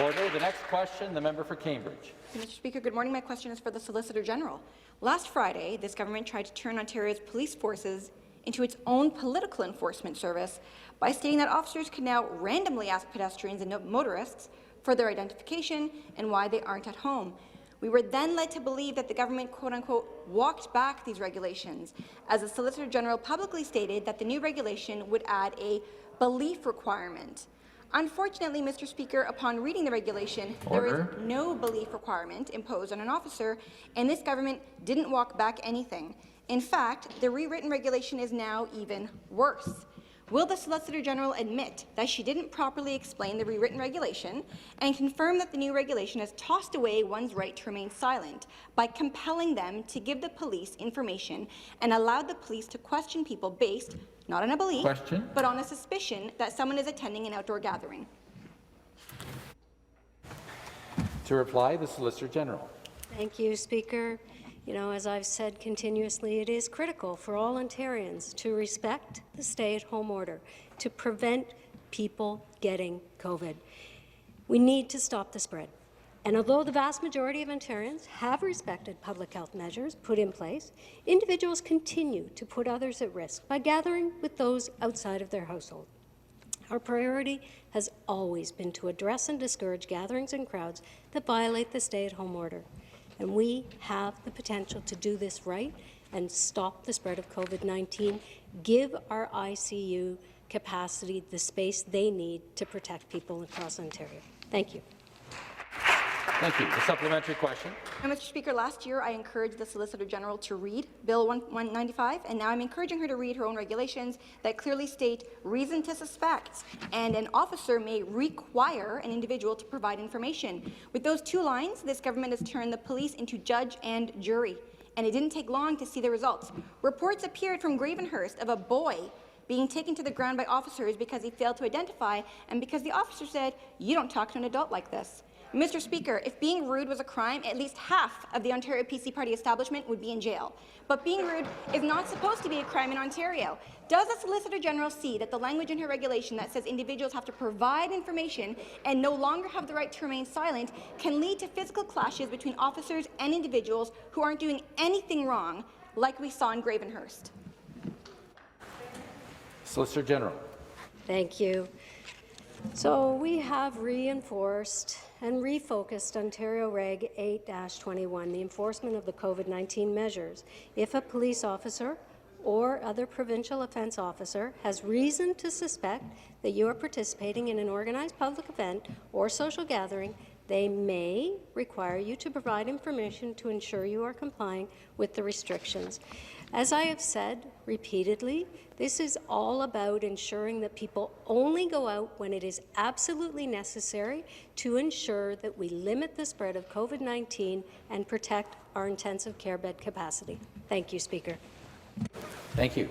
Order. The next question, the member for Cambridge. Mr. Speaker, good morning. My question is for the Solicitor General. Last Friday, this government tried to turn Ontario's police forces into its own political enforcement service by stating that officers can now randomly ask pedestrians and motorists for their identification and why they aren't at home. We were then led to believe that the government, quote-unquote, walked back these regulations, as the Solicitor General publicly stated that the new regulation would add a belief requirement. Unfortunately, Mr. Speaker, upon reading the regulation, there is no belief requirement imposed on an officer, and this government didn't walk back anything. In fact, the rewritten regulation is now even worse. Will the Solicitor General admit that she didn't properly explain the rewritten regulation and confirm that the new regulation has tossed away one's right to remain silent by compelling them to give the police information and allowed the police to question people based not on a belief, but on a suspicion that someone is attending an outdoor gathering? To reply, the Solicitor General. Thank you, Speaker. You know, as I've said continuously, it is critical for all Ontarians to respect the stay-at-home order to prevent people getting COVID. We need to stop the spread. And although the vast majority of Ontarians have respected public health measures put in place, individuals continue to put others at risk by gathering with those outside of their household. Our priority has always been to address and discourage gatherings and crowds that violate the stay-at-home order. And we have the potential to do this right and stop the spread of COVID-19, give our ICU capacity the space they need to protect people across Ontario. Thank you. Thank you. The supplementary question. Mr. Speaker, last year I encouraged the Solicitor General to read Bill 195, and now I'm encouraging her to read her own regulations that clearly state reason to suspect, and an officer may require an individual to provide information. With those two lines, this government has turned the police into judge and jury, and it didn't take long to see the results. Reports appeared from Gravenhurst of a boy being taken to the ground by officers because he failed to identify and because the officer said, "You don't talk to an adult like this." Mr. Speaker, if being rude was a crime, at least half of the Ontario PC Party establishment would be in jail. But being rude is not supposed to be a crime in Ontario. Does the Solicitor General see that the language in her regulation that says individuals have to provide information and no longer have the right to remain silent can lead to physical clashes between officers and individuals who aren't doing anything wrong, like we saw in Gravenhurst? Solicitor General. Thank you. So we have reinforced and refocused Ontario Reg 8-21, the enforcement of the COVID-19 measures. If a police officer or other provincial offence officer has reason to suspect that you are participating in an organized public event or social gathering, they may require you to provide information to ensure you are complying with the restrictions. As I have said repeatedly, this is all about ensuring that people only go out when it is absolutely necessary to ensure that we limit the spread of COVID-19 and protect our intensive care bed capacity. Thank you, Speaker. Thank you.